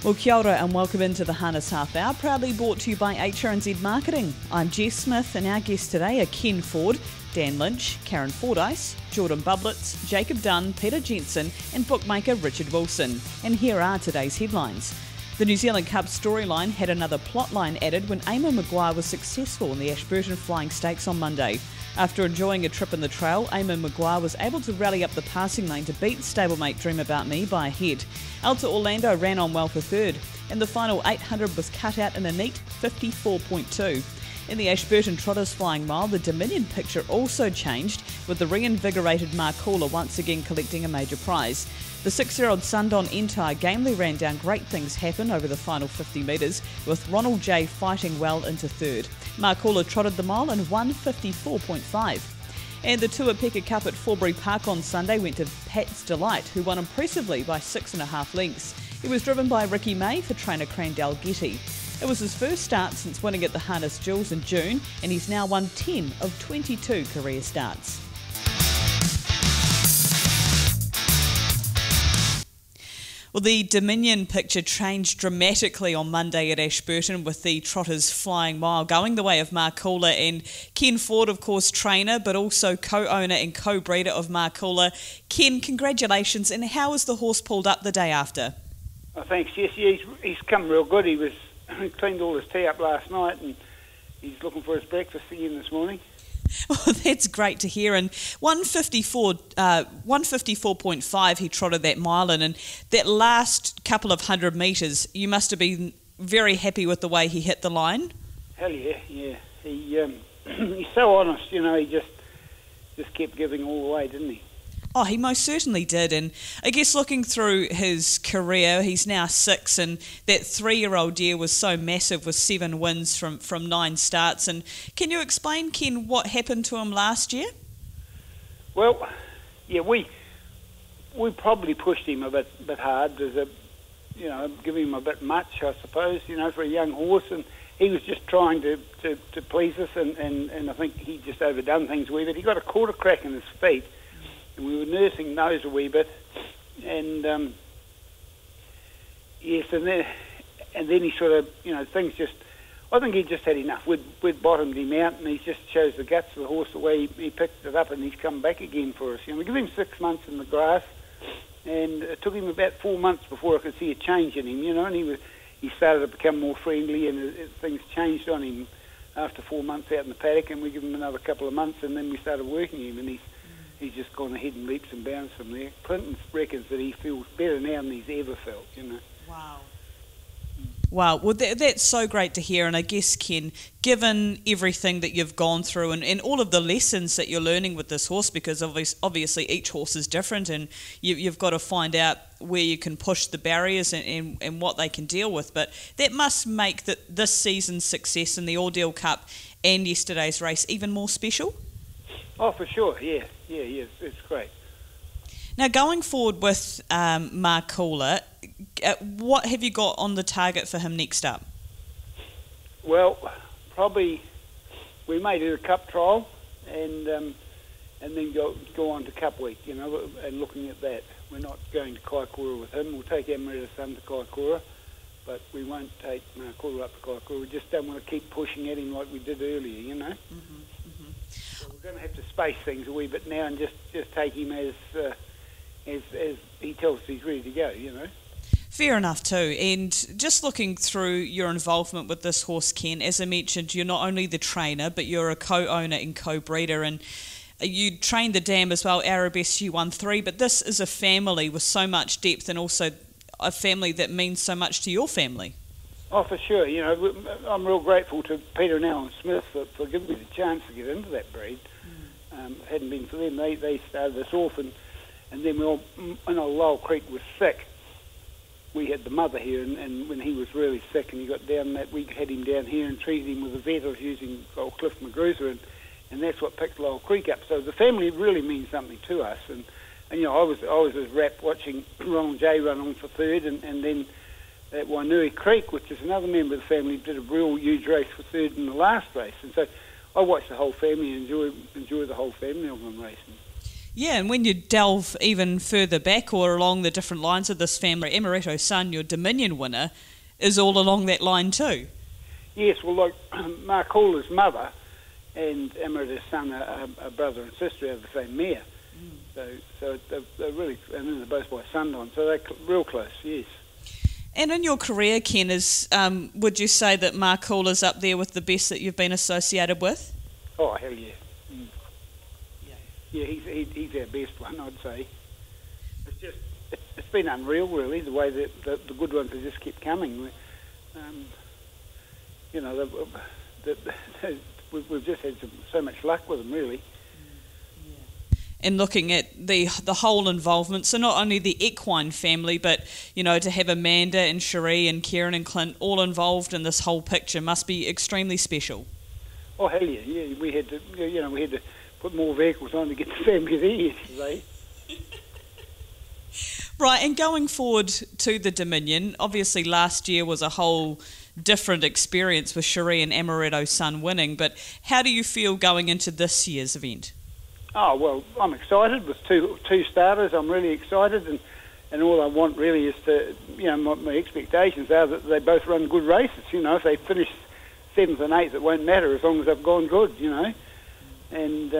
Well, kia ora and welcome into the Harness Half Hour, proudly brought to you by HRNZ Marketing. I'm Jess Smith and our guests today are Ken Ford, Dan Lynch, Karen Fordyce, Jordyn Bublitz, Jacob Dunn, Peter Jensen and bookmaker Richard Wilson. And here are today's headlines. The New Zealand Cup storyline had another plotline added when Eamon Maguire was successful in the Ashburton Flying Stakes on Monday. After enjoying a trip in the trail, Eamon Maguire was able to rally up the passing lane to beat stablemate Dream About Me by a head. Alta Orlando ran on well for third, and the final 800 was cut out in a neat 54.2. In the Ashburton Trotters Flying Mile, the Dominion picture also changed, with the reinvigorated Marcoola once again collecting a major prize. The 6-year-old Sundon Entire gamely ran down Great Things Happen over the final 50 metres, with Ronald J fighting well into third. Marcoola trotted the mile in 1:54.5. And the Tuapeka Cup at Forbury Park on Sunday went to Pat's Delight, who won impressively by 6.5 lengths. He was driven by Ricky May for trainer Crandell Getty. It was his first start since winning at the Harness Jewels in June, and he's now won 10 of 22 career starts. Well, the Dominion picture changed dramatically on Monday at Ashburton with the Trotters Flying Mile going the way of Marcoola, and Ken Ford, of course, trainer, but also co-owner and co-breeder of Marcoola. Ken, congratulations, and how was the horse pulled up the day after? Oh, thanks, Jess. Yeah, he's come real good. He cleaned all his tea up last night and he's looking for his breakfast again this morning. Well, that's great to hear. And 154.5 he trotted that mile in, and that last couple of 100 metres, you must have been very happy with the way he hit the line. Hell yeah. He's so honest, you know. He just kept giving all the way, didn't he? Oh, he most certainly did, and I guess looking through his career, he's now 6, and that 3-year-old year was so massive with 7 wins from 9 starts. And can you explain, Ken, what happened to him last year? Well, yeah, we probably pushed him a bit hard, giving him a bit much, I suppose, for a young horse, and he was just trying to please us, and I think he just overdone things a wee bit. He got a quarter crack in his feet. And we were nursing those a wee bit, and yes, and then he sort of, things just. I think he just had enough. We'd bottomed him out, and he just shows the guts of the horse the way he picked it up, and he's come back again for us. We give him 6 months in the grass, and it took him about 4 months before I could see a change in him, and he started to become more friendly, and things changed on him after 4 months out in the paddock, and we give him another couple of months, and then we started working him, and he's just gone ahead and leaps and bounds from there. Clinton reckons that he feels better now than he's ever felt, Wow, well that's so great to hear, and I guess, Ken, given everything that you've gone through and all of the lessons that you're learning with this horse, because obviously each horse is different, and you've got to find out where you can push the barriers and what they can deal with, but that must make this season's success in the Ordeal Cup and yesterday's race even more special? Oh, for sure, yeah, it's great. Now, going forward with Marcoola, what have you got on the target for him next up? Well, probably we may do a cup trial and then go on to Cup Week, and looking at that. We're not going to Kaikoura with him. We'll take Amareta's son to Kaikoura, but we won't take Marcoola up to Kaikoura. We just don't want to keep pushing at him like we did earlier, So we're going to have to space things a wee bit now and just take him as he tells us he's ready to go, Fair enough too. And just looking through your involvement with this horse, Ken, as I mentioned, you're not only the trainer, but you're a co-owner and co-breeder, and you trained the dam as well, Arabesque U13, but this is a family with so much depth, and also a family that means so much to your family. Oh, for sure. I'm real grateful to Peter and Alan Smith for giving me the chance to get into that breed. It hadn't been for them, they started us off, and then when Lowell Creek was sick, we had the mother here, and when he was really sick and he got down that, we had him down here and treated him with a vet. I was using old Cliff Magruza, and that's what picked Lowell Creek up. So the family really means something to us, and I was as rapt watching Ronald J run on for third, and then at Wainui Creek, which is another member of the family, did a real huge race for third in the last race, and so I watched the whole family and enjoy the whole family of them racing. Yeah, and when you delve even further back or along the different lines of this family, Amaretto's son, your Dominion winner, is all along that line too. Yes, well, like Marcoola's mother and Amaretto's son are brother and sister, have the same mare. So they're really, and then they're both by Sundown, so they're real close, yes. And in your career, Ken, would you say that Marcoola's up there with the best that you've been associated with? Oh, hell yeah. Yeah, he's our best one, I'd say. It's been unreal, really, the way that the good ones have just kept coming. You know, we've just had so much luck with them, really. And looking at the whole involvement, so not only the equine family, but, you know, to have Amanda and Cherie and Kieran and Clint all involved in this whole picture must be extremely special. Oh, hell yeah, yeah. We had to put more vehicles on to get the family there yesterday. Right, and going forward to the Dominion, obviously last year was a whole different experience with Cherie and Amaretto's son winning, but how do you feel going into this year's event? Oh, well, I'm excited with two starters. I'm really excited, and all I want really is to, you know, my expectations are that they both run good races. You know, if they finish 7th and 8th, it won't matter as long as they've gone good, you know. And,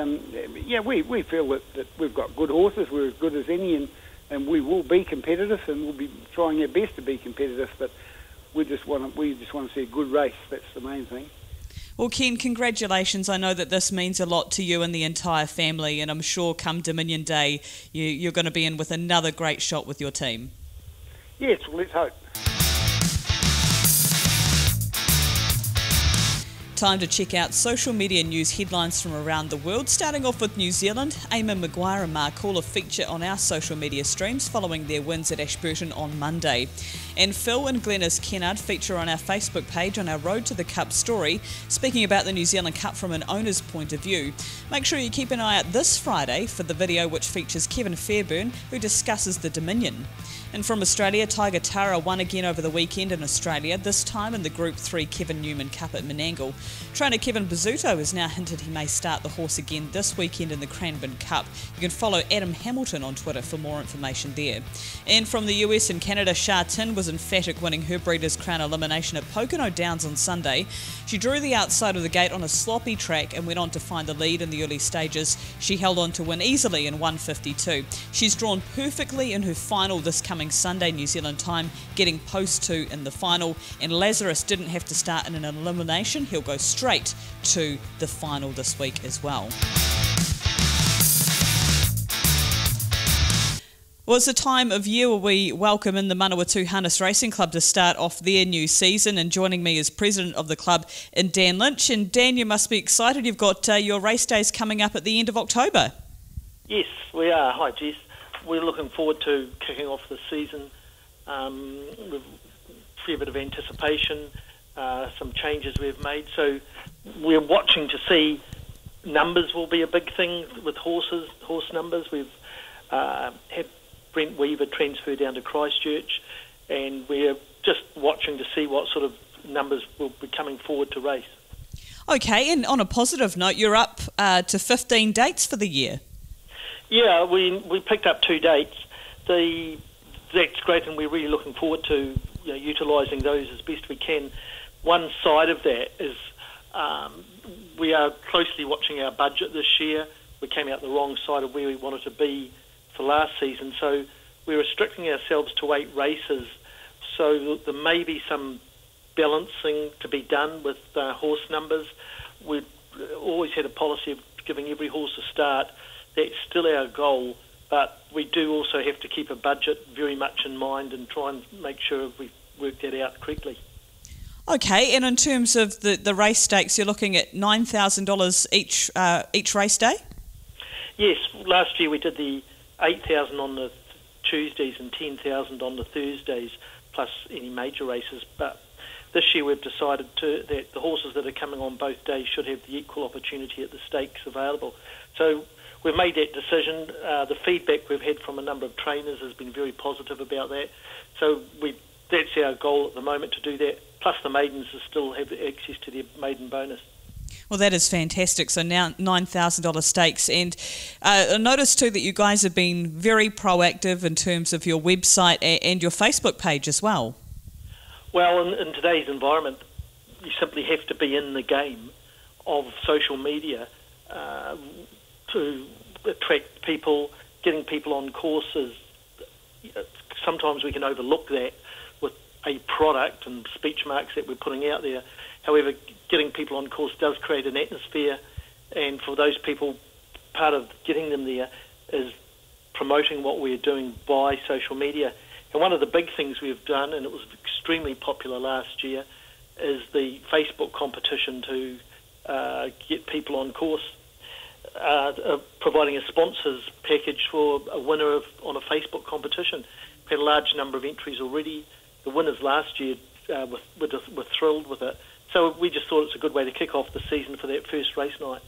yeah, we feel that we've got good horses. We're as good as any, and we will be competitive, and we'll be trying our best to be competitive, but we just want to see a good race. That's the main thing. Well, Ken, congratulations. I know that this means a lot to you and the entire family, and I'm sure come Dominion Day you're going to be in with another great shot with your team. Yes, well, let's hope. Time to check out social media news headlines from around the world. Starting off with New Zealand, Eamon Maguire and Marcoola feature on our social media streams following their wins at Ashburton on Monday. And Phil and Glenys Kennard feature on our Facebook page on our Road to the Cup story, speaking about the New Zealand Cup from an owner's point of view. Make sure you keep an eye out this Friday for the video which features Kevin Fairburn, who discusses the Dominion. And from Australia, Tiger Tara won again over the weekend in Australia, this time in the Group 3 Kevin Newman Cup at Menangle. Trainer Kevin Bizzuto has now hinted he may start the horse again this weekend in the Cranbourne Cup. You can follow Adam Hamilton on Twitter for more information there. And from the US and Canada, Sha Tin was emphatic, winning her Breeders' Crown elimination at Pocono Downs on Sunday. She drew the outside of the gate on a sloppy track and went on to find the lead in the early stages. She held on to win easily in 1:52. She's drawn perfectly in her final this coming Sunday New Zealand time, getting post 2 in the final, and Lazarus didn't have to start in an elimination. He'll go straight to the final this week as well. Well, it's a time of year where we welcome in the Manawatu Harness Racing Club to start off their new season, and joining me is president of the club, Dan Lynch. And Dan, you must be excited. You've got your race days coming up at the end of October. Yes, we are. Hi, Jess. We're looking forward to kicking off the season with a fair bit of anticipation, some changes we've made. So we're watching to see. Numbers will be a big thing with horse numbers. We've had Brent Weaver transfer down to Christchurch, and we're just watching to see what sort of numbers will be coming forward to race. Okay, and on a positive note, you're up to 15 dates for the year. Yeah, we picked up 2 dates. That's great, and we're really looking forward to utilising those as best we can. One side of that is we are closely watching our budget this year. We came out the wrong side of where we wanted to be for last season, so we're restricting ourselves to 8 races. So there may be some balancing to be done with horse numbers. We've always had a policy of giving every horse a start. That's still our goal, but we do also have to keep a budget very much in mind and try and make sure we work that out correctly. Okay, and in terms of the race stakes, you're looking at $9,000 each race day? Yes, last year we did the 8,000 on the Tuesdays and 10,000 on the Thursdays, plus any major races. But this year we've decided that the horses that are coming on both days should have the equal opportunity at the stakes available. So we've made that decision. The feedback we've had from a number of trainers has been very positive about that. So that's our goal at the moment, to do that. Plus the maidens still have access to their maiden bonus. Well, that is fantastic. So now $9,000 stakes. And I noticed too that you guys have been very proactive in terms of your website and your Facebook page as well. Well, in today's environment, you simply have to be in the game of social media to attract people, getting people on courses. Sometimes we can overlook that with a product and speech marks that we're putting out there. However, getting people on course does create an atmosphere, and for those people, part of getting them there is promoting what we're doing by social media. And one of the big things we've done, and it was extremely popular last year, is the Facebook competition to get people on course, providing a sponsors package for a winner on a Facebook competition. We've had a large number of entries already. The winners last year were thrilled with it. So we just thought it's a good way to kick off the season for that first race night.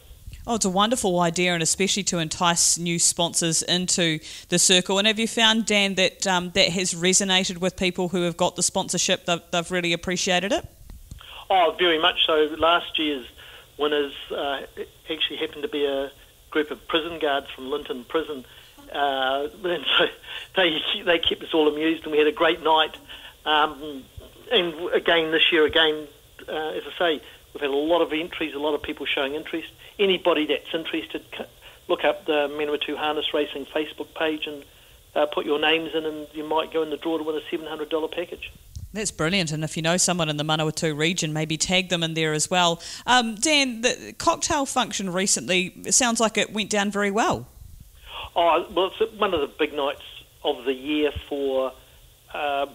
Oh, it's a wonderful idea, and especially to entice new sponsors into the circle. And have you found, Dan, that that has resonated with people who have got the sponsorship? They've really appreciated it? Oh, very much so. Last year's winners actually happened to be a group of prison guards from Linton Prison. And so they kept us all amused, and we had a great night. And again, this year, as I say, we've had a lot of entries, a lot of people showing interest. Anybody that's interested, look up the Manawatu Harness Racing Facebook page and put your names in, and you might go in the draw to win a $700 package. That's brilliant, and if you know someone in the Manawatu region, maybe tag them in there as well. Dan, the cocktail function recently, it sounds like it went down very well. Oh, well, it's one of the big nights of the year for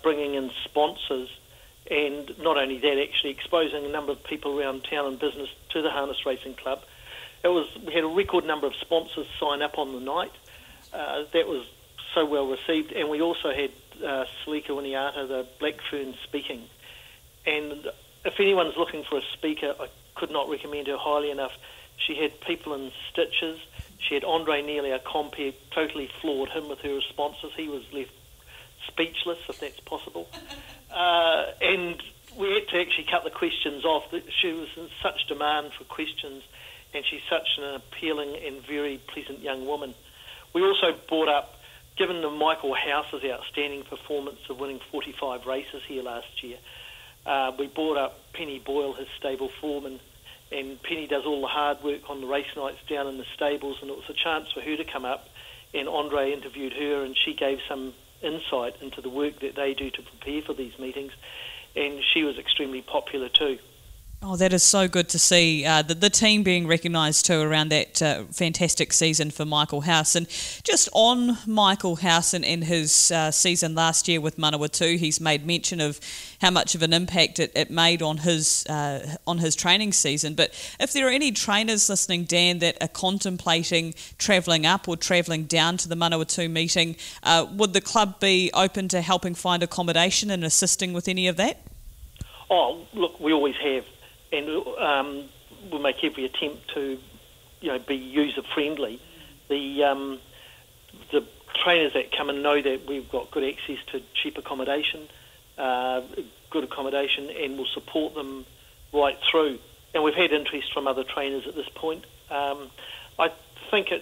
bringing in sponsors, and not only that, actually exposing a number of people around town and business to the Harness Racing Club. We had a record number of sponsors sign up on the night. That was so well received, and we also had Salika Winiata, the Black Fern, speaking. And if anyone's looking for a speaker, I could not recommend her highly enough. She had people in stitches. She had Andre Neely, a compere, totally floored him with her responses. He was left speechless, if that's possible. And we had to actually cut the questions off. She was in such demand for questions, and she's such an appealing and very pleasant young woman. We also brought up, given the Michael House's outstanding performance of winning 45 races here last year, we brought up Penny Boyle, his stable foreman, and Penny does all the hard work on the race nights down in the stables, and it was a chance for her to come up, and Andre interviewed her, and she gave some insight into the work that they do to prepare for these meetings, and she was extremely popular too. Oh, that is so good to see the team being recognised too around that fantastic season for Michael House. And just on Michael House and his season last year with Manawatu, he's made mention of how much of an impact it made on his training season. But if there are any trainers listening, Dan, that are contemplating travelling up or travelling down to the Manawatu meeting, would the club be open to helping find accommodation and assisting with any of that? Oh, look, we always have. And we'll make every attempt to, be user-friendly. The trainers that come and know that we've got good access to cheap accommodation, good accommodation, and will support them right through. And we've had interest from other trainers at this point. I think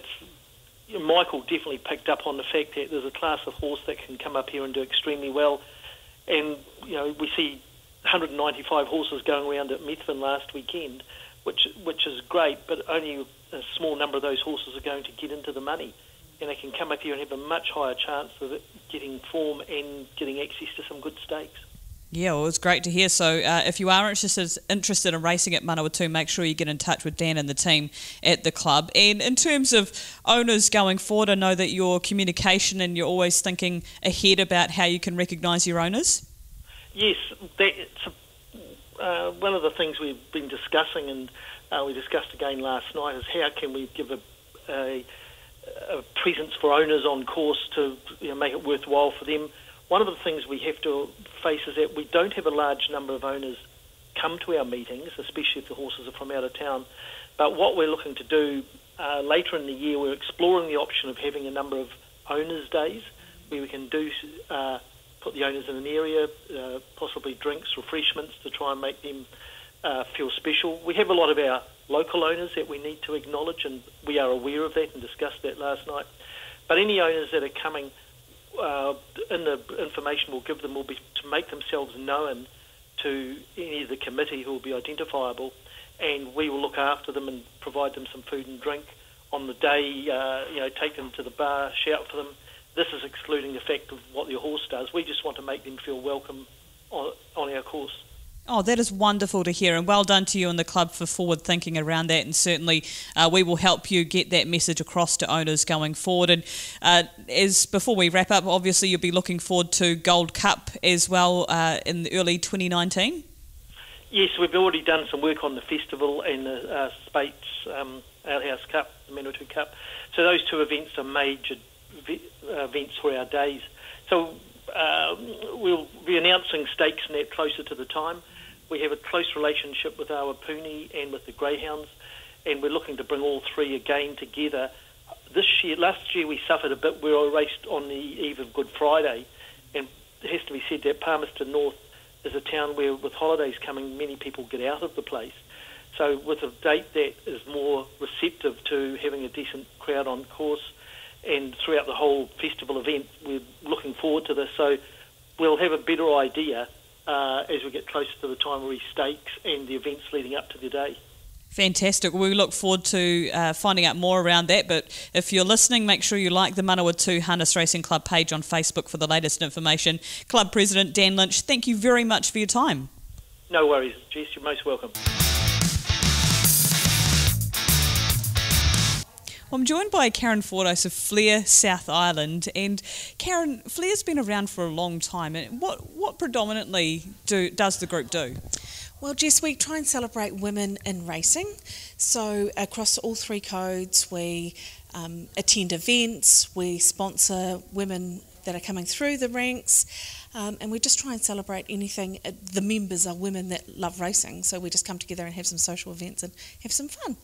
Michael definitely picked up on the fact that there's a class of horse that can come up here and do extremely well. And, we see 195 horses going around at Methven last weekend, which is great, but only a small number of those horses are going to get into the money, and they can come up here and have a much higher chance of getting form and getting access to some good stakes. Yeah, well, it's great to hear. So if you are interested in racing at Manawatu, make sure you get in touch with Dan and the team at the club. And in terms of owners going forward, I know that your communication and you're always thinking ahead about how you can recognise your owners. Yes, that's one of the things we've been discussing, and we discussed again last night, is how can we give a presence for owners on course to make it worthwhile for them. One of the things we have to face is that we don't have a large number of owners come to our meetings, especially if the horses are from out of town. But what we're looking to do later in the year, we're exploring the option of having a number of owners' days where we can do put the owners in an area, possibly drinks, refreshments, to try and make them feel special. We have a lot of our local owners that we need to acknowledge, and we are aware of that and discussed that last night. But any owners that are coming, in the information we'll give them will be to make themselves known to any of the committee who will be identifiable, and we will look after them and provide them some food and drink on the day, take them to the bar, shout for them. This is excluding the fact of what their horse does. We just want to make them feel welcome on our course. Oh, that is wonderful to hear, and well done to you and the club for forward thinking around that, and certainly we will help you get that message across to owners going forward. And as before we wrap up, obviously you'll be looking forward to Gold Cup as well in the early 2019? Yes, we've already done some work on the festival and the Spates Outhouse Cup, the Manawatu Cup. So those two events are major events for our days. So we'll be announcing stakes in that closer to the time. We have a close relationship with our Puni and with the Greyhounds, and we're looking to bring all three again together. Last year we suffered a bit. We were raced on the eve of Good Friday, and it has to be said that Palmerston North is a town where, with holidays coming, many people get out of the place. So with a date that is more receptive to having a decent crowd on course, and throughout the whole festival event, we're looking forward to this. So we'll have a better idea as we get closer to the time of stakes and the events leading up to the day. Fantastic. We look forward to finding out more around that. But if you're listening, make sure you like the Manawatu Harness Racing Club page on Facebook for the latest information. Club President Dan Lynch, thank you very much for your time. No worries, Jess. You're most welcome. Well, I'm joined by Karen Fordyce of Flair, South Island. And Karen, Flair's been around for a long time. And what predominantly does the group do? Well, Jess, we try and celebrate women in racing. So across all three codes, we attend events, we sponsor women that are coming through the ranks, and we just try and celebrate anything. The members are women that love racing, so we just come together and have some social events and have some fun.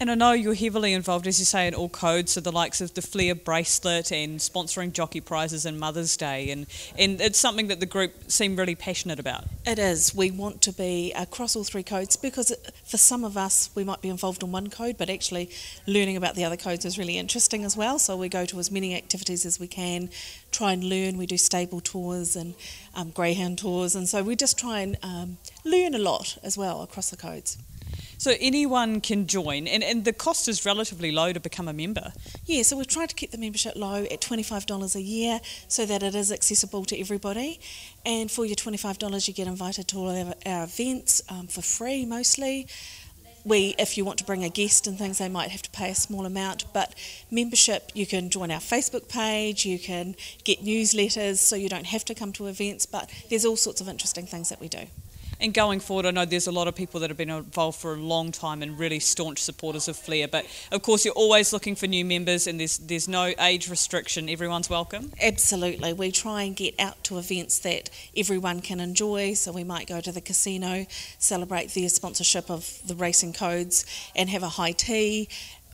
And I know you're heavily involved, as you say, in all codes, so the likes of the Flair bracelet and sponsoring jockey prizes and Mother's Day, and it's something that the group seem really passionate about. It is. We want to be across all three codes because for some of us, we might be involved in one code, but actually learning about the other codes is really interesting as well. So we go to as many activities as we can, try and learn. We do stable tours and greyhound tours, and so we just try and learn a lot as well across the codes. So anyone can join, and the cost is relatively low to become a member. Yeah, so we've tried to keep the membership low at $25 a year so that it is accessible to everybody. And for your $25, you get invited to all of our events for free mostly. If you want to bring a guest and things, they might have to pay a small amount. But membership, you can join our Facebook page, you can get newsletters, so you don't have to come to events. But there's all sorts of interesting things that we do. And going forward, I know there's a lot of people that have been involved for a long time and really staunch supporters of Flair. But of course, you're always looking for new members, and there's no age restriction. Everyone's welcome. Absolutely. We try and get out to events that everyone can enjoy. So we might go to the casino, celebrate their sponsorship of the racing codes, and have a high tea,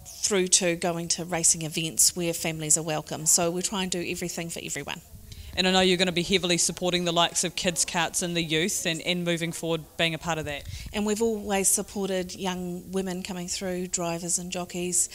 through to going to racing events where families are welcome. So we try and do everything for everyone. And I know you're going to be heavily supporting the likes of Kidz, Kartz and the youth, and moving forward being a part of that. And we've always supported young women coming through, drivers and jockeys.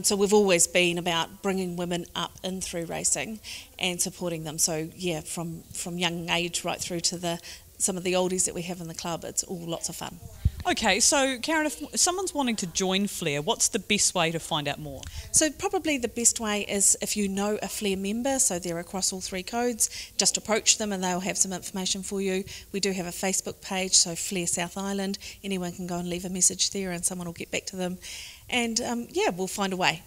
So we've always been about bringing women up in through racing and supporting them. So yeah, from young age right through to some of the oldies that we have in the club, it's all lots of fun. Okay, so Karen, if someone's wanting to join Flair, what's the best way to find out more? So probably the best way is if you know a Flair member, so they're across all three codes, just approach them and they'll have some information for you. We do have a Facebook page, so Flair South Island. Anyone can go and leave a message there and someone will get back to them. And we'll find a way.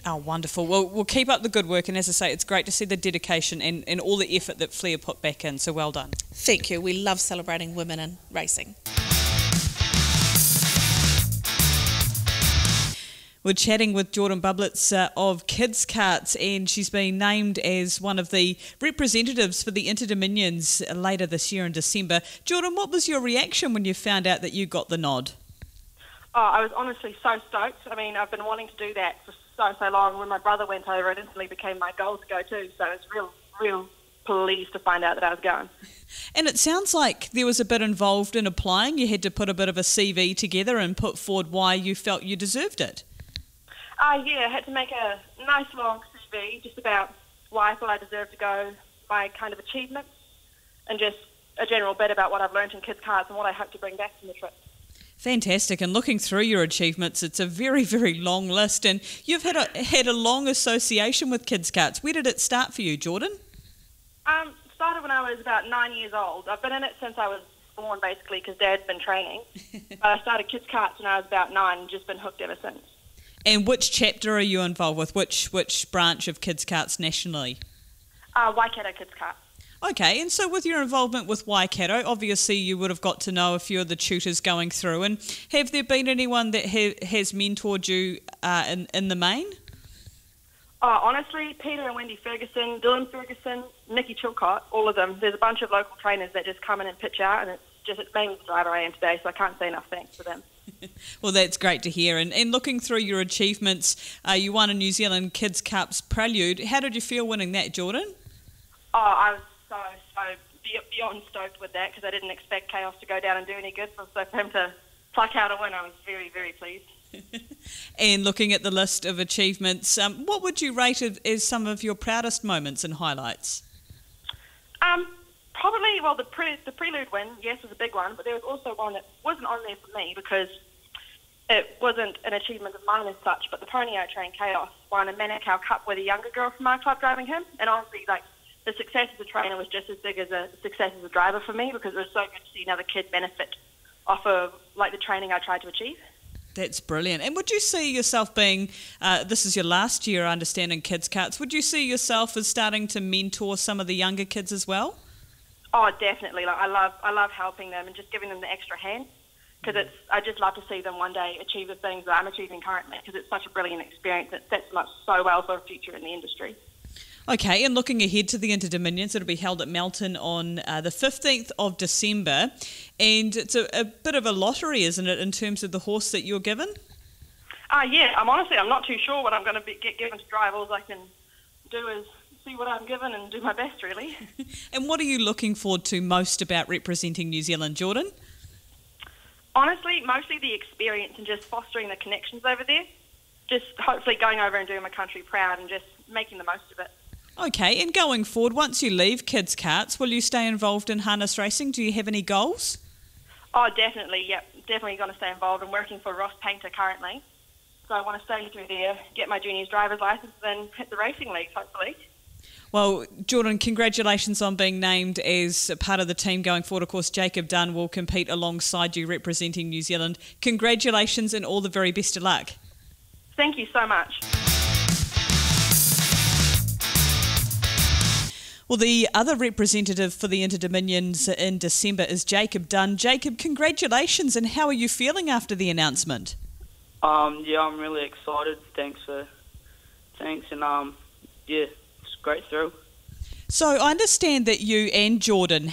Oh, wonderful. Well, we'll keep up the good work, and as I say, it's great to see the dedication and all the effort that Flair put back in, so well done. Thank you. We love celebrating women in racing. We're chatting with Jordyn Bublitz of Kidz Kartz, and she's been named as one of the representatives for the Interdominions later this year in December. Jordyn, what was your reaction when you found out that you got the nod? Oh, I was honestly so stoked. I mean, I've been wanting to do that for so long. When my brother went over, it instantly became my goal to go too. So it's real pleased to find out that I was going. And it sounds like there was a bit involved in applying. You had to put a bit of a CV together and put forward why you felt you deserved it. Yeah, I had to make a nice long CV just about why I thought I deserved to go, my kind of achievements, and just a general bit about what I've learned in Kidz Kartz and what I hope to bring back from the trip. Fantastic. And looking through your achievements, it's a very, very long list. And you've had a long association with Kidz Kartz. Where did it start for you, Jordyn? Started when I was about 9 years old. I've been in it since I was born, basically, because Dad's been training. But I started Kidz Kartz when I was about 9 and just been hooked ever since. And which chapter are you involved with? Which branch of Kidz Kartz nationally? Waikato Kidz Kartz. Okay, and so with your involvement with Waikato, obviously you would have got to know a few of the tutors going through. And have there been anyone that has mentored you in the main? Honestly, Peter and Wendy Ferguson, Dylan Ferguson, Nikki Chilcott, all of them. There's a bunch of local trainers that just come in and pitch out, and it's made me the driver I am today, so I can't say enough thanks to them. Well, that's great to hear. And looking through your achievements, you won a New Zealand Kidz Cups Prelude. How did you feel winning that, Jordyn? I was so beyond stoked with that because I didn't expect Chaos to go down and do any good. So for him to pluck out a win, I was very, very pleased. And looking at the list of achievements, what would you rate as some of your proudest moments and highlights? Probably, well, the Prelude win, yes, was a big one, but there was also one that wasn't on there for me because it wasn't an achievement of mine as such, but the pony I trained, Chaos, won a Manawatu Cup with a younger girl from our club driving him, and honestly, the success as a trainer was just as big as a success as a driver for me because it was so good to see another kid benefit off of the training I tried to achieve. That's brilliant. And would you see yourself being, this is your last year, I understand, in Kidz Kartz, would you see yourself as starting to mentor some of the younger kids as well? Oh, definitely. I love helping them and just giving them the extra hand because I just love to see them one day achieve the things that I'm achieving currently because it's such a brilliant experience that sets them up so well for a future in the industry. Okay, and looking ahead to the Interdominions, it'll be held at Melton on the 15th of December, and it's a bit of a lottery, isn't it, in terms of the horse that you're given? Yeah, I'm not too sure what I'm going to get given to drive. All I can do is see what I'm given and do my best, really. And what are you looking forward to most about representing New Zealand, Jordyn? Honestly, mostly the experience and just fostering the connections over there. Just hopefully going over and doing my country proud and just making the most of it. Okay, and going forward, once you leave Kidz Kartz, will you stay involved in harness racing? Do you have any goals? Oh, definitely, yep. Definitely going to stay involved. I'm working for Ross Painter currently. So I want to stay through there, get my juniors driver's licence, then hit the racing leagues, hopefully. Well, Jordyn, congratulations on being named as part of the team going forward. Of course, Jacob Dunn will compete alongside you representing New Zealand. Congratulations and all the very best of luck. Thank you so much. Well, the other representative for the Interdominions in December is Jacob Dunn. Jacob, congratulations, and how are you feeling after the announcement? Yeah, I'm really excited. Thanks, and yeah, it's a great thrill. So I understand that you and Jordyn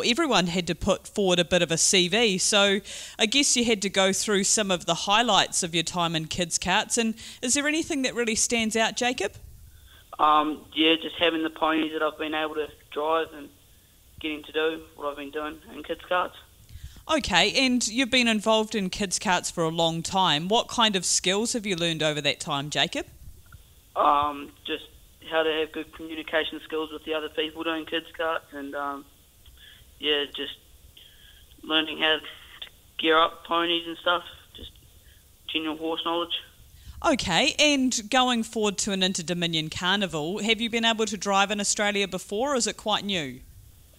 everyone had to put forward a bit of a CV. So I guess you had to go through some of the highlights of your time in Kidz Kartz. And is there anything that really stands out, Jacob? Yeah, just having the ponies that I've been able to drive and getting to do what I've been doing in Kidz Kartz. Okay, and you've been involved in Kidz Kartz for a long time. What kind of skills have you learned over that time, Jacob? Just how to have good communication skills with the other people doing Kidz Kartz and, yeah, just learning how to gear up ponies and stuff, just general horse knowledge. Okay, and going forward to an Interdominion Carnival, have you been able to drive in Australia before, or is it quite new?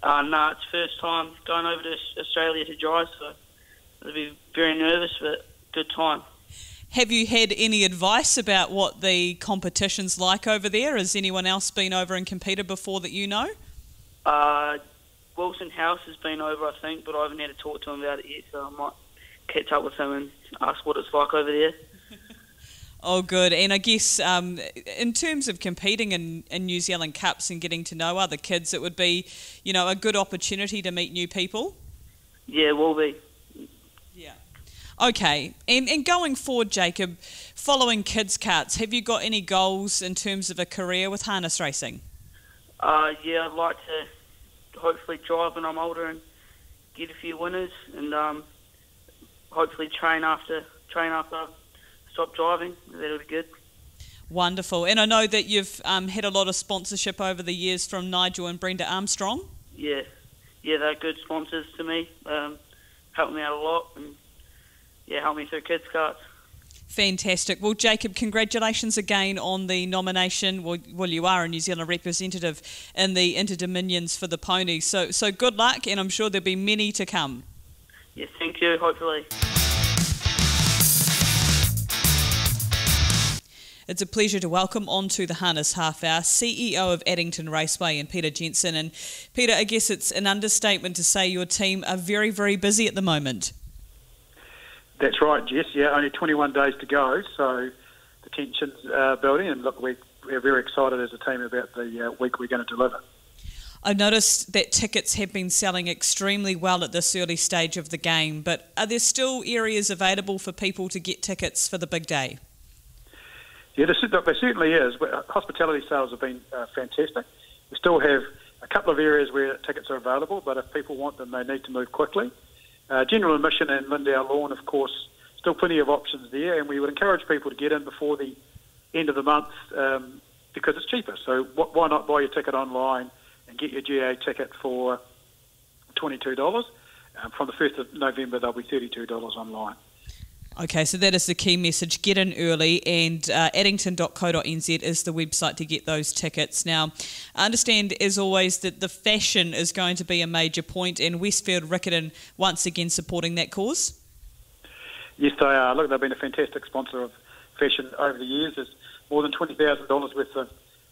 No, it's first time going over to Australia to drive, so it'll be very nervous, but good time. Have you had any advice about what the competition's like over there? Has anyone else been over and competed before that you know? Wilson House has been over, I think, but I haven't had to talk to him about it yet, so I might catch up with him and ask what it's like over there. Oh, good. And I guess in terms of competing in New Zealand Cups and getting to know other kids, it would be, a good opportunity to meet new people? Yeah, it will be. Yeah. Okay. And going forward, Jacob, following Kidz Kartz, have you got any goals in terms of a career with harness racing? Yeah, I'd like to hopefully drive when I'm older and get a few winners, and hopefully train after I stop driving. That'll be good. Wonderful. And I know that you've had a lot of sponsorship over the years from Nigel and Brenda Armstrong. Yeah, they're good sponsors to me. Helped me out a lot, and helped me through Kidz Kartz. Fantastic. Well, Jacob, congratulations again on the nomination. Well, you are a New Zealand representative in the Interdominions for the ponies. So good luck, and I'm sure there'll be many to come. Yeah, thank you, hopefully. It's a pleasure to welcome onto the Harness Half Hour CEO of Addington Raceway and Peter Jensen. And Peter, I guess it's an understatement to say your team are very, very busy at the moment. That's right, Jess. Yeah, only 21 days to go, so the tension's building. And look, we're very excited as a team about the week we're going to deliver. I noticed that tickets have been selling extremely well at this early stage of the game, but are there still areas available for people to get tickets for the big day? Yeah, there certainly is. Hospitality sales have been fantastic. We still have a couple of areas where tickets are available, but if people want them, they need to move quickly. General admission and Lindau Lawn, of course, still plenty of options there, and we would encourage people to get in before the end of the month because it's cheaper. So why not buy your ticket online and get your GA ticket for $22. From the 1st of November, they'll be $32 online. Okay, so that is the key message. Get in early, and addington.co.nz is the website to get those tickets. Now, I understand, as always, that the fashion is going to be a major point, and Westfield Riccarton once again supporting that cause? Yes, they are. Look, they've been a fantastic sponsor of fashion over the years. There's more than $20,000 worth of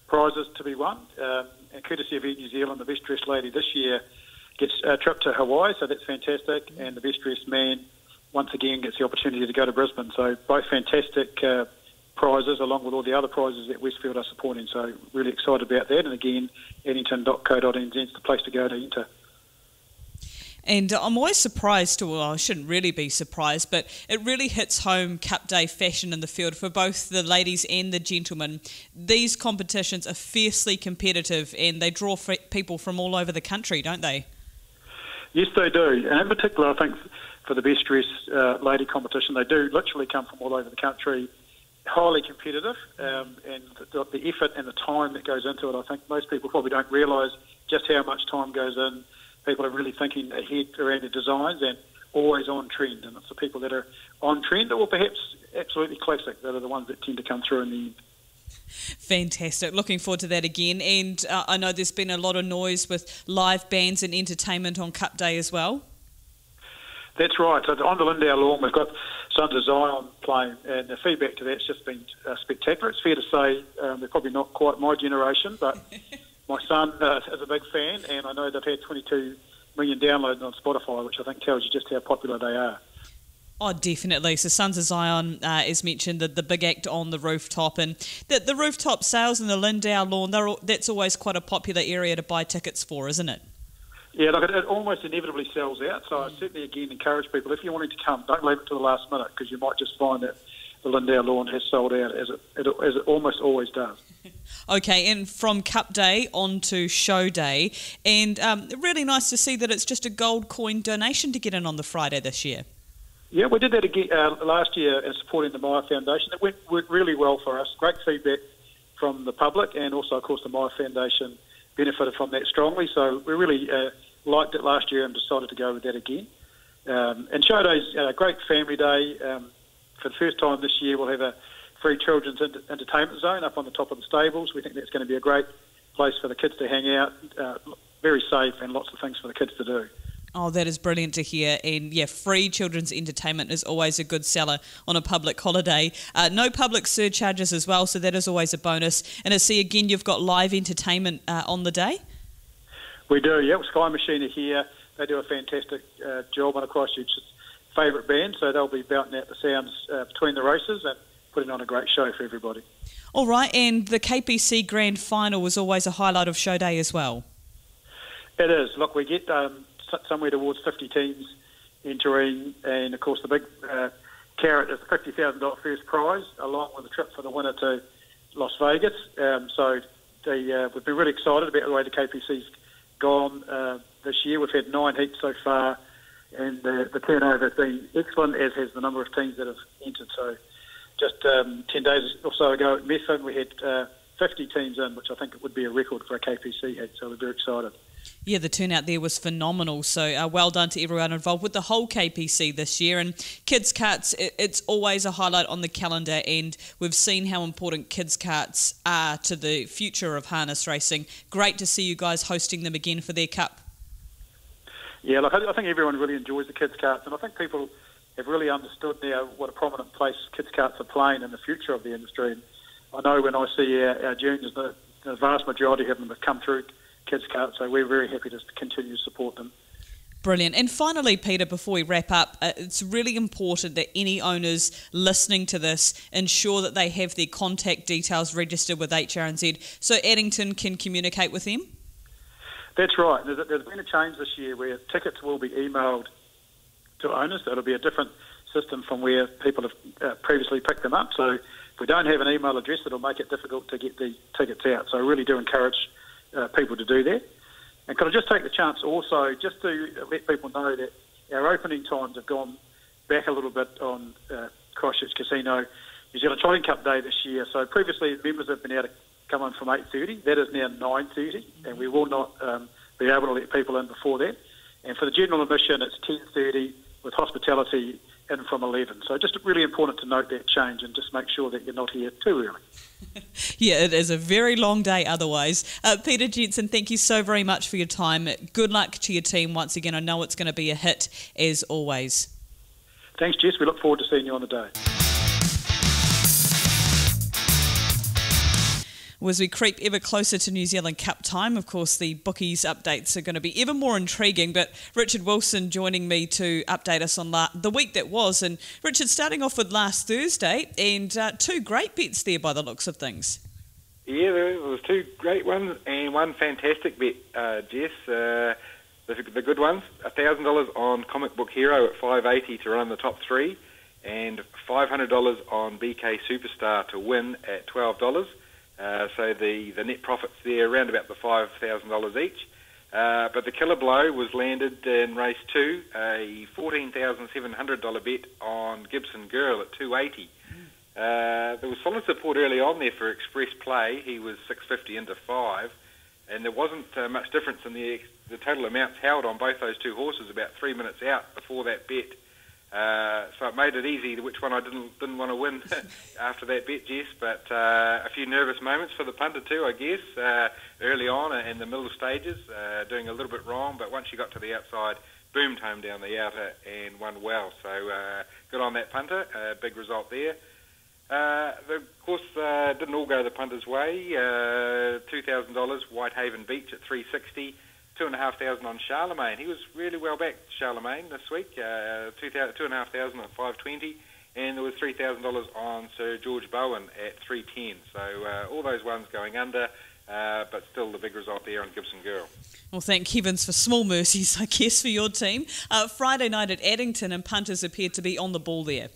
prizes to be won, and courtesy of Air New Zealand, the best dressed lady this year gets a trip to Hawaii, so that's fantastic, and the best dressed man once again gets the opportunity to go to Brisbane. So both fantastic prizes along with all the other prizes that Westfield are supporting. So really excited about that. And again, addington.co.nz is the place to go to enter. And I'm always surprised, well, I shouldn't really be surprised, but it really hits home Cup Day fashion in the field for both the ladies and the gentlemen. These competitions are fiercely competitive and they draw people from all over the country, don't they? Yes, they do. And in particular, I think for the best dressed lady competition, they do literally come from all over the country, highly competitive, and the effort and the time that goes into it, I think most people probably don't realise just how much time goes in. People are really thinking ahead around the designs and always on trend, and it's the people that are on trend or perhaps absolutely classic that are the ones that tend to come through in the end. Fantastic. Looking forward to that again. And I know there's been a lot of noise with live bands and entertainment on Cup Day as well. That's right. So on the Lindau Lawn, we've got Sons of Zion playing, and the feedback to that's just been spectacular. It's fair to say they're probably not quite my generation, but my son is a big fan, and I know they've had 22 million downloads on Spotify, which I think tells you just how popular they are. Oh, definitely. So Sons of Zion, as mentioned, the big act on the rooftop, and the rooftop sales in the Lindau Lawn, that's always quite a popular area to buy tickets for, isn't it? Yeah, look, it almost inevitably sells out, so I certainly, again, encourage people, if you're wanting to come, don't leave it to the last minute, because you might just find that the Lindau Lawn has sold out, as it almost always does. Okay, and from Cup Day on to Show Day, and really nice to see that it's just a gold coin donation to get in on the Friday this year. Yeah, we did that again last year in supporting the Maya Foundation. It went really well for us. Great feedback from the public, and also, of course, the Maya Foundation benefited from that strongly. So we really liked it last year and decided to go with that again. And Show Day's a great family day. For the first time this year, we'll have a free children's entertainment zone up on the top of the stables. We think that's going to be a great place for the kids to hang out, very safe, and lots of things for the kids to do. Oh, that is brilliant to hear. And yeah, free children's entertainment is always a good seller on a public holiday. No public surcharges as well, so that is always a bonus. And I see again you've got live entertainment on the day. We do, yeah. Sky Machine are here. They do a fantastic job on a Christchurch's favourite band, so they'll be belting out the sounds between the races and putting on a great show for everybody. All right, and the KPC Grand Final was always a highlight of Show Day as well. It is. Look, we get somewhere towards 50 teams entering, and of course the big carrot is the $50,000 first prize, along with a trip for the winner to Las Vegas. So we've been really excited about the way the KPC's gone this year. We've had 9 heats so far, and the turnover has been excellent, as has the number of teams that have entered. So just 10 days or so ago at Methven, we had 50 teams in, which I think it would be a record for a KPC heat, so we're very excited. Yeah, the turnout there was phenomenal, so well done to everyone involved with the whole KPC this year. And Kidz Kartz, it's always a highlight on the calendar, and we've seen how important Kidz Kartz are to the future of harness racing. Great to see you guys hosting them again for their cup. Yeah, look, I think everyone really enjoys the Kidz Kartz, and I think people have really understood now what a prominent place Kidz Kartz are playing in the future of the industry. And I know when I see our juniors, the vast majority of them have come through Kidz Kartz, so we're very happy to continue to support them. Brilliant. And finally, Peter, before we wrap up, it's really important that any owners listening to this ensure that they have their contact details registered with HRNZ so Addington can communicate with them. That's right. There's been a change this year where tickets will be emailed to owners. It'll be a different system from where people have previously picked them up. So if we don't have an email address, it'll make it difficult to get the tickets out. So I really do encourage people to do that. And could I just take the chance also just to let people know that our opening times have gone back a little bit on Christchurch Casino New Zealand Trotting Cup Day this year. So previously members have been able to come in from 8:30. That is now 9:30, and we will not be able to let people in before that. And for the general admission, it's 10:30 with hospitality in from 11. So just really important to note that change and just make sure that you're not here too early. Yeah, it is a very long day otherwise. Peter Jensen, thank you so very much for your time. Good luck to your team once again. I know it's going to be a hit as always. Thanks, Jess. We look forward to seeing you on the day. As we creep ever closer to New Zealand Cup time, of course, the bookies updates are going to be ever more intriguing. But Richard Wilson joining me to update us on the week that was. And Richard, starting off with last Thursday, and 2 great bets there by the looks of things. Yeah, there was 2 great ones and 1 fantastic bet, Jess. The good ones, $1,000 on Comic Book Hero at $5.80 to run the top 3, and $500 on BK Superstar to win at $12. So the net profits there around about the $5,000 each. But the killer blow was landed in race 2, a $14,700 bet on Gibson Girl at $2.80. There was solid support early on there for Express Play. He was $6.50 into 5, and there wasn't much difference in the total amounts held on both those 2 horses about 3 minutes out before that bet. So it made it easy which one I didn't want to win after that bet, Jess. But a few nervous moments for the punter too, I guess, early on in the middle stages, doing a little bit wrong. But once you got to the outside, boomed home down the outer and won well. So good on that punter. Big result there. Of course, didn't all go the punter's way. $2,000 Whitehaven Beach at $3.60. $2,500 on Charlemagne. He was really well backed, Charlemagne, this week. $2,500 at $5.20, and there was $3,000 on Sir George Bowen at $3.10. So all those ones going under, but still the big result there on Gibson Girl. Well, thank heavens for small mercies, I guess, for your team. Friday night at Addington, and punters appeared to be on the ball there.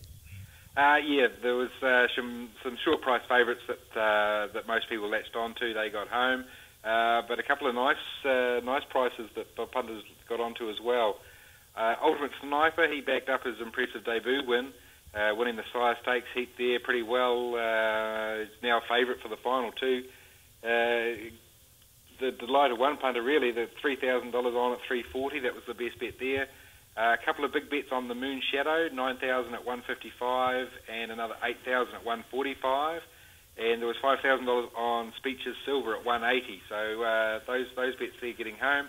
Yeah, there was some short price favourites that most people latched onto. They got home. But a couple of nice prices that the punters got onto as well. Ultimate Sniper, he backed up his impressive debut win, winning the Sire Stakes heat there pretty well. He's now a favourite for the final too. The delight of one punter really, the $3,000 on at $3.40, that was the best bet there. A couple of big bets on the Moon Shadow, $9,000 at $1.55 and another $8,000 at $1.45. And there was $5,000 on Speeches Silver at $1.80. So those bets there getting home.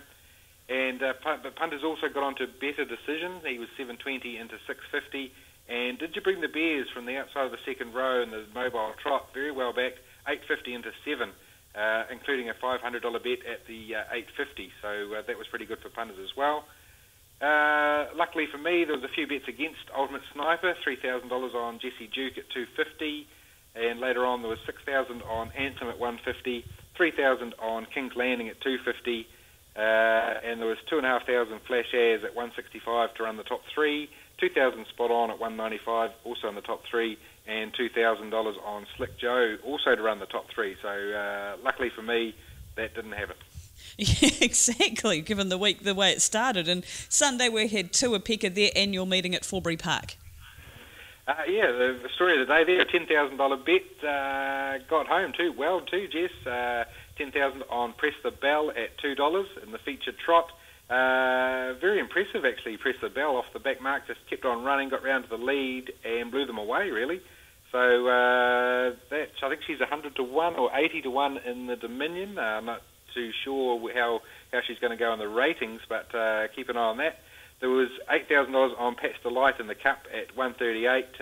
And but punters also got on to Better Decision. He was $7.20 into $6.50. And Did You Bring the Bears from the outside of the second row in the mobile trot, very well backed, $8.50 into $7, including a $500 bet at the $8.50. So that was pretty good for punters as well. Luckily for me, there was a few bets against Ultimate Sniper, $3,000 on Jesse Duke at $2.50. And later on, there was $6,000 on Anthem at $1.50, $3,000 on King's Landing at $2.50, and there was $2,500 Flash Airs at $1.65 to run the top 3, $2,000 Spot On at $1.95, also in the top 3, and $2,000 on Slick Joe, also to run the top 3. So luckily for me, that didn't happen. Yeah, exactly, given the week, the way it started. And Sunday we had Tuapeka, their annual meeting at Forbury Park. Yeah, the story of the day there, a $10,000 bet, got home too well too, Jess. $10,000 on Press the Bell at $2 in the featured trot. Very impressive actually, Press the Bell off the back mark, just kept on running, got round to the lead and blew them away really. So I think she's 100 to 1 or 80 to 1 in the Dominion. I'm not too sure how she's going to go in the ratings, but keep an eye on that. There was $8,000 on Patch Delight in the Cup at 138.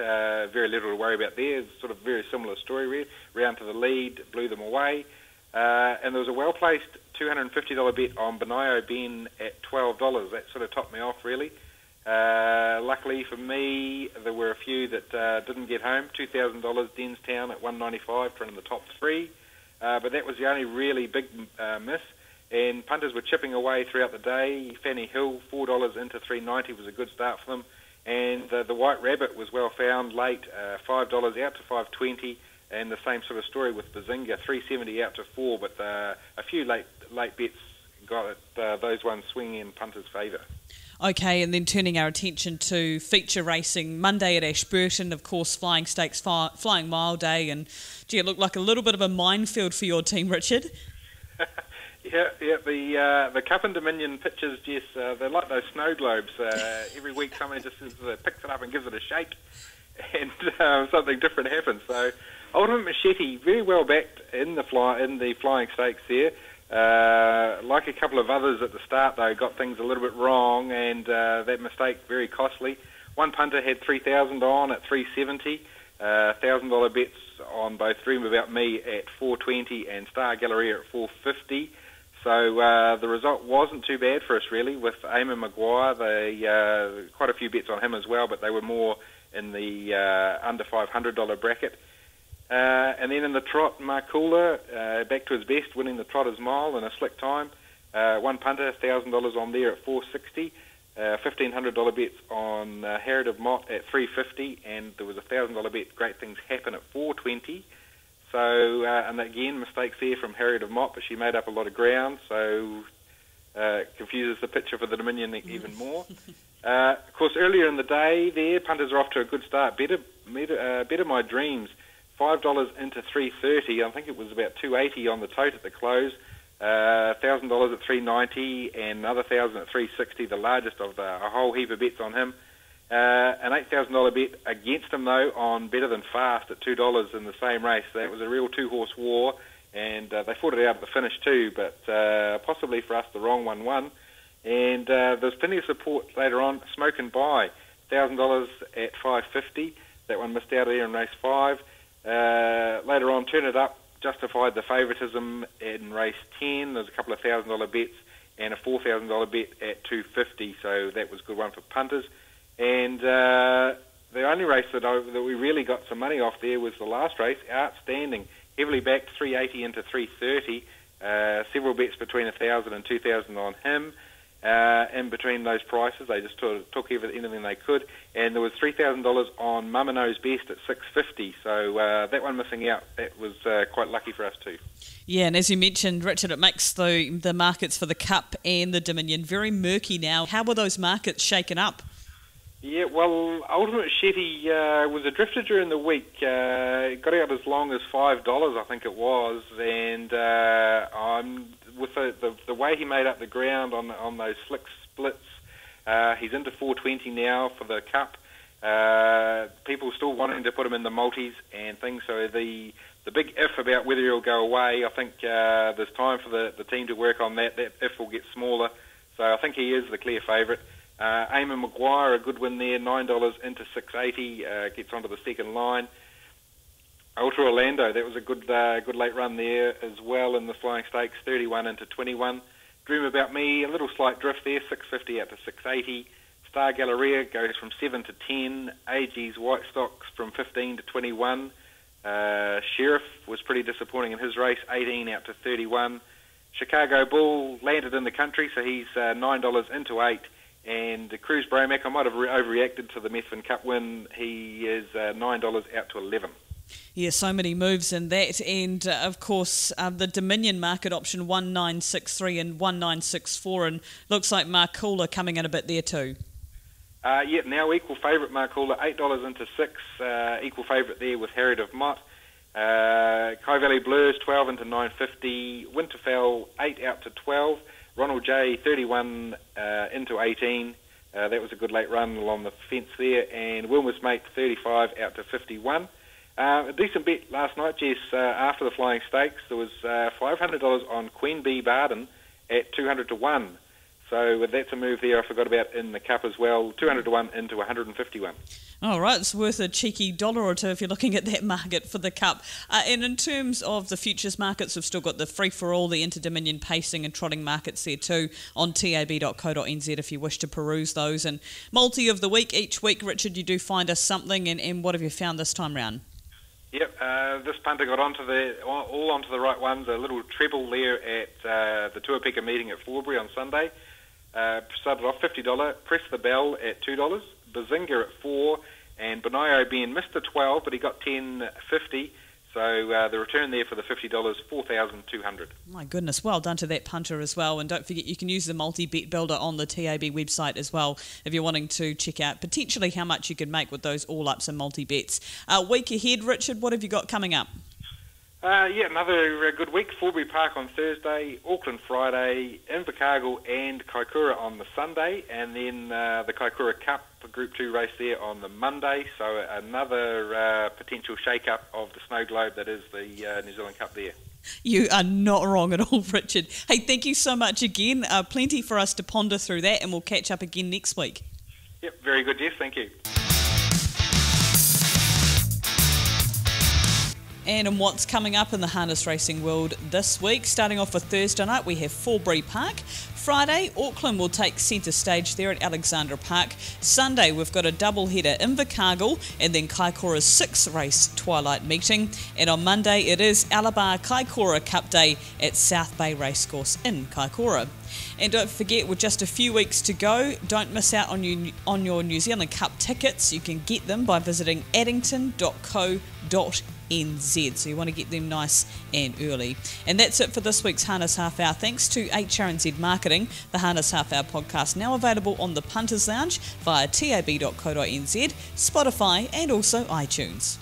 Very little to worry about there. It's sort of very similar story, really. Round to the lead, blew them away. And there was a well-placed $250 bet on Benayo Ben at $12. That sort of topped me off, really. Luckily for me, there were a few that didn't get home. $2,000 Denstown at $195 to run in the top 3. But that was the only really big miss. And punters were chipping away throughout the day. Fanny Hill, $4 into $3.90 was a good start for them. And the White Rabbit was well found late, $5 out to $5.20. And the same sort of story with Bazinga, $3.70 out to $4. But a few late bets got those ones swinging in punters' favour. Okay, and then turning our attention to feature racing, Monday at Ashburton, of course, Flying Stakes, Flying Mile Day, and gee, it looked like a little bit of a minefield for your team, Richard. Yeah. The Cup and Dominion pitches, Jess, they're like those snow globes. Every week somebody just picks it up and gives it a shake, and something different happens. So, Ultimate Machete, very well backed in the Flying Stakes there. Like a couple of others at the start, though, got things a little bit wrong, and that mistake very costly. One punter had $3,000 on at $3.70. $1,000 bets on both Dream About Me at $4.20 and Star Galleria at $4.50. So the result wasn't too bad for us, really, with Eamon Maguire. They quite a few bets on him as well, but they were more in the under $500 bracket. And then in the trot, Marcoola, back to his best, winning the Trotters Mile in a slick time. One punter, $1,000 on there at $4.60. $1,500 bets on Harriet of Mott at $3.50, and there was a $1,000 bet, Great Things Happen at $4.20. So, and again, mistakes there from Harriet of Mott, but she made up a lot of ground, so confuses the picture for the Dominion even more. Of course, earlier in the day there, punters are off to a good start. Better My Dreams, $5 into $3.30. I think it was about $2.80 on the tote at the close. $1,000 at $3.90 and another $1,000 at $3.60, the largest of a whole heap of bets on him. An $8,000 bet against him, though, on Better Than Fast at $2 in the same race. That was a real two-horse war, and they fought it out at the finish too, but possibly for us the wrong one won. And there's plenty of support later on. Smoke and Buy, $1,000 at $5.50. That one missed out there in race 5. Later on, Turn It Up justified the favouritism in race 10. There's a couple of $1,000 bets and a $4,000 bet at $2.50, so that was a good one for punters. And the only race that we really got some money off there was the last race, Outstanding, heavily backed, $3.80 into $3.30. Several bets between $1,000 and $2,000 on him. In between those prices, they just took anything they could. And there was $3,000 on Mumano's Best at $6.50. So that one missing out, that was quite lucky for us too. Yeah, and as you mentioned, Richard, it makes the markets for the Cup and the Dominion very murky now. How were those markets shaken up? Yeah, well, Ultimate Machete was a drifter during the week. Got out as long as $5, I think it was, and with the way he made up the ground on those slick splits, he's into $4.20 now for the Cup. People still wanting to put him in the multis and things, so the big if about whether he'll go away, I think there's time for the team to work on that. That if will get smaller, so I think he is the clear favourite. Eamon Maguire, a good win there, $9 into $6.80, gets onto the second line. Ultra Orlando, that was a good late run there as well in the Flying Stakes, 31 into 21. Dream About Me, a little slight drift there, $6.50 out to $6.80. Star Galleria goes from 7 to 10. AG's White Stocks from 15 to 21. Sheriff was pretty disappointing in his race, 18 out to 31. Chicago Bull landed in the country, so he's $9 into 8. And Cruz Bromack, I might have overreacted to the Methven Cup win. He is $9 out to 11. Yeah, so many moves in that. And, of course, the Dominion market option 1963 and 1964. And looks like Marcoola coming in a bit there too. Now equal favourite Marcoola, $8 into 6. Equal favourite there with Harriet of Mott. Kai Valley Blues, 12 into 950. Winterfell, 8 out to 12. Ronald J, 31 into 18. That was a good late run along the fence there. And Wilmer's Mate, 35 out to 51. A decent bet last night, Jess, after the Flying Stakes. There was $500 on Queen Bee Barden at 200 to 1. So that's a move there I forgot about in the Cup as well. 200 to 1 into 151. All right, it's worth a cheeky $1 or $2 if you're looking at that market for the Cup. And in terms of the futures markets, we've still got the free-for-all, the Interdominion pacing and trotting markets there too on tab.co.nz if you wish to peruse those. And multi of the week, each week, Richard, you do find us something. And what have you found this time round? Yep, this punter got onto the right ones. A little treble there at the Tuapeka meeting at Forbury on Sunday. Started off $50. Press the Bell at $2. Bazinga at 4, and Benayo Ben missed the 12, but he got 10.50. So the return there for the $50, $4,200. My goodness, well done to that punter as well. And don't forget, you can use the multi-bet builder on the TAB website as well if you're wanting to check out potentially how much you can make with those all-ups and multi-bets. Week ahead, Richard, what have you got coming up? Another good week. Forbury Park on Thursday, Auckland Friday, Invercargill and Kaikoura on the Sunday, and then the Kaikoura Cup, Group 2 race there on the Monday. So another potential shake-up of the snow globe that is the New Zealand Cup there. You are not wrong at all, Richard. Hey, thank you so much again. Plenty for us to ponder through that, and we'll catch up again next week. Yep, very good, Jess. Thank you. And what's coming up in the harness racing world this week? Starting off with Thursday night, we have Forbury Park. Friday, Auckland will take centre stage there at Alexandra Park. Sunday, we've got a double header, Invercargill, and then Kaikoura's 6-race twilight meeting. And on Monday, it is Alabar Kaikoura Cup Day at South Bay Racecourse in Kaikoura. And don't forget, with just a few weeks to go, don't miss out on your New Zealand Cup tickets. You can get them by visiting addington.co.nz. So you want to get them nice and early. And that's it for this week's Harness Half Hour. Thanks to HRNZ Marketing. The Harness Half Hour podcast now available on the Punters Lounge via tab.co.nz, Spotify and also iTunes.